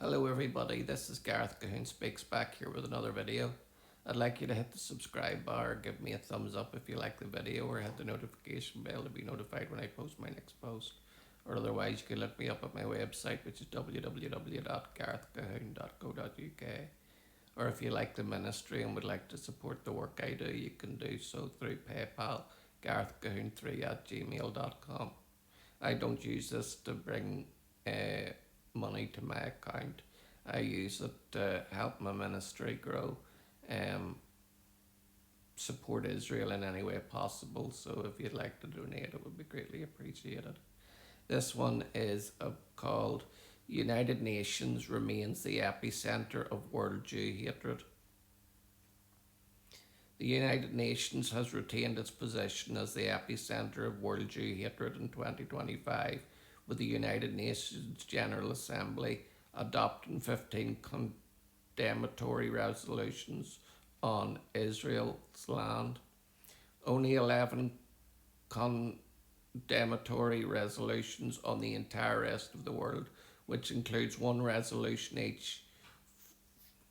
Hello everybody, this is Gareth Cahoon Speaks back here with another video. I'd like you to hit the subscribe bar, give me a thumbs up if you like the video, or hit the notification bell to be notified when I post my next post. Or otherwise you can look me up at my website, which is www.garethcahoon.co.uk. Or if you like the ministry and would like to support the work I do, you can do so through PayPal, garethcahoon3@gmail.com. I don't use this to bring money to my account. I use it to help my ministry grow, um, support Israel in any way possible. So if you'd like to donate, it would be greatly appreciated. This one is called United Nations Remains the Epicentre of World Jew Hatred. The United Nations has retained its position as the epicentre of world Jew hatred in 2025, with the United Nations General Assembly adopting 15 condemnatory resolutions on Israel's land. Only 11 condemnatory resolutions on the entire rest of the world, which includes one resolution each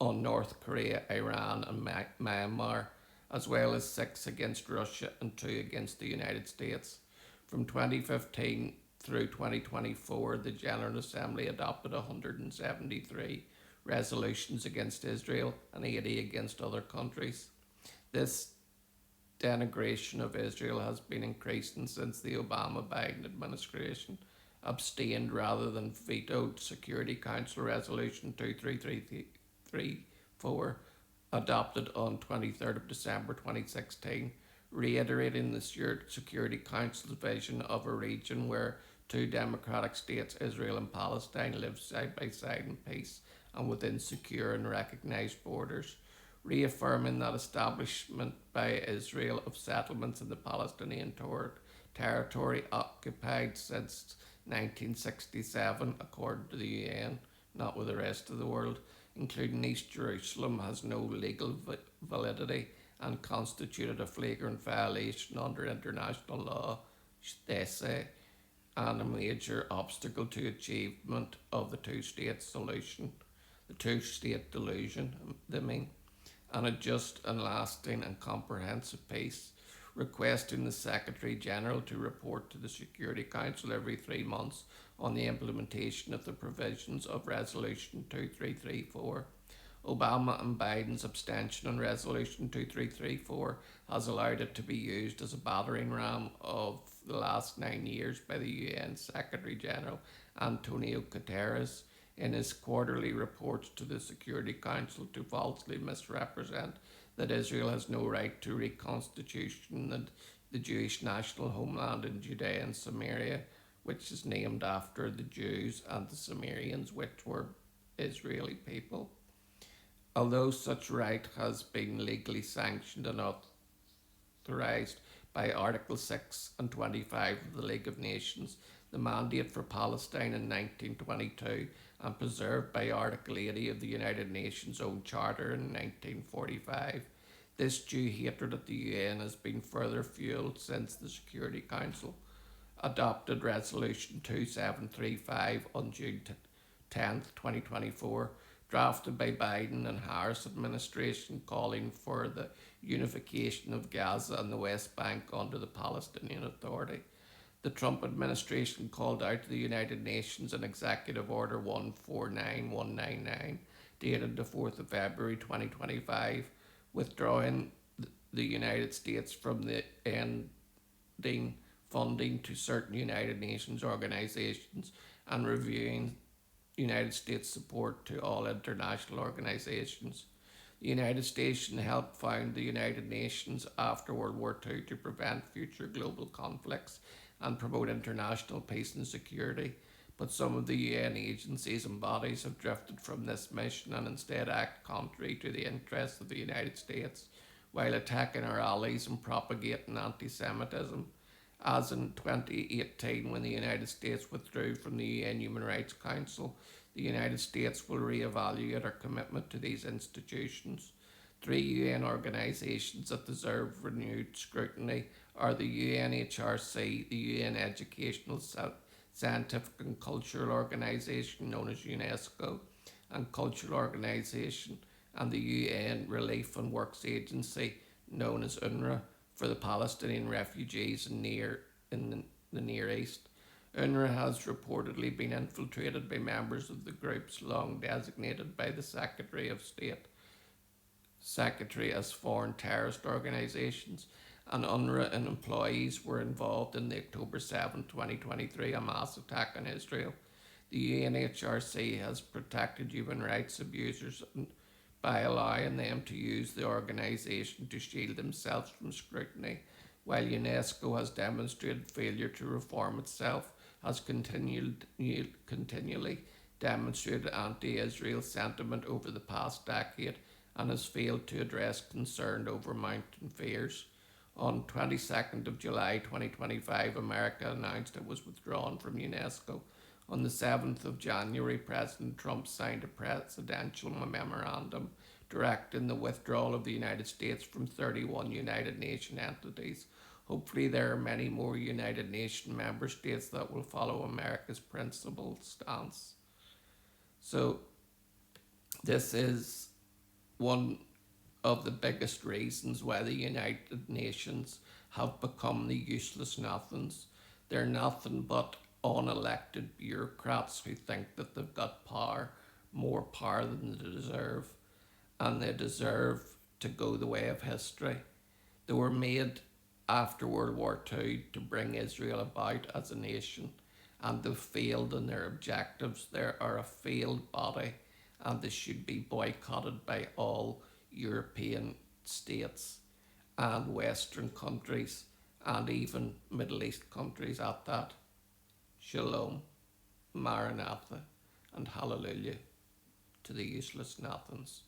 on North Korea, Iran, and Myanmar, as well as 6 against Russia and 2 against the United States. From 2015 through 2024, the General Assembly adopted 173 resolutions against Israel and 80 against other countries. This denigration of Israel has been increasing since the Obama-Biden administration abstained rather than vetoed Security Council Resolution 2334, adopted on 23rd of December 2016, reiterating the Security Council's vision of a region where two democratic states, Israel and Palestine, live side by side in peace and within secure and recognised borders, reaffirming that establishment by Israel of settlements in the Palestinian territory occupied since 1967, according to the UN, not with the rest of the world, including East Jerusalem, has no legal validity and constituted a flagrant violation under international law, they say, and a major obstacle to achievement of the two-state solution, the two-state delusion, they mean, and a just and lasting and comprehensive peace, requesting the Secretary General to report to the Security Council every 3 months on the implementation of the provisions of Resolution 2334. Obama and Biden's abstention on Resolution 2334 has allowed it to be used as a battering ram of the last 9 years by the UN Secretary General Antonio Guterres in his quarterly reports to the Security Council to falsely misrepresent that Israel has no right to reconstitution the Jewish national homeland in Judea and Samaria, which is named after the Jews and the Sumerians, which were Israeli people. Although such right has been legally sanctioned and authorised by Article 6 and 25 of the League of Nations, the mandate for Palestine in 1922, and preserved by Article 80 of the United Nations' own Charter in 1945. This Jew hatred at the UN has been further fuelled since the Security Council adopted Resolution 2735 on June 10th, 2024, drafted by Biden and Harris administration, calling for the unification of Gaza and the West Bank under the Palestinian Authority. The Trump administration called out to the United Nations in Executive Order 149199, dated the 4th of February 2025, withdrawing the United States from the ending funding to certain United Nations organisations and reviewing United States support to all international organisations. The United States helped found the United Nations after World War II to prevent future global conflicts and promote international peace and security, but some of the UN agencies and bodies have drifted from this mission and instead act contrary to the interests of the United States, while attacking our allies and propagating anti-Semitism, as in 2018 when the United States withdrew from the UN Human Rights Council. The United States will re-evaluate our commitment to these institutions. 3 UN organisations that deserve renewed scrutiny are the UNHRC, the UN Educational, Scientific and Cultural Organisation known as UNESCO, and cultural organisation, and the UN Relief and Works Agency, known as UNRWA, for the Palestinian refugees in the Near East. UNRWA has reportedly been infiltrated by members of the groups long designated by the Secretary of State Secretary as foreign terrorist organisations, and UNRWA and employees were involved in the October 7, 2023 Hamas attack on Israel. The UNHRC has protected human rights abusers by allowing them to use the organisation to shield themselves from scrutiny, while UNESCO has demonstrated failure to reform itself, has continually demonstrated anti-Israel sentiment over the past decade, and has failed to address concern over mounting fears. On 22nd of July 2025, America announced it was withdrawn from UNESCO. On the 7th of January, President Trump signed a presidential memorandum directing the withdrawal of the United States from 31 United Nations entities. Hopefully there are many more United Nations member states that will follow America's principled stance. So this is one of the biggest reasons why the United Nations have become the useless nothings. They're nothing but unelected bureaucrats who think that they've got power, more power than they deserve, and they deserve to go the way of history. They were made after World War II to bring Israel about as a nation, and they've failed in their objectives. They are a failed body, and they should be boycotted by all European states and Western countries, and even Middle East countries at that. Shalom, Maranatha, and hallelujah to the useless nothings.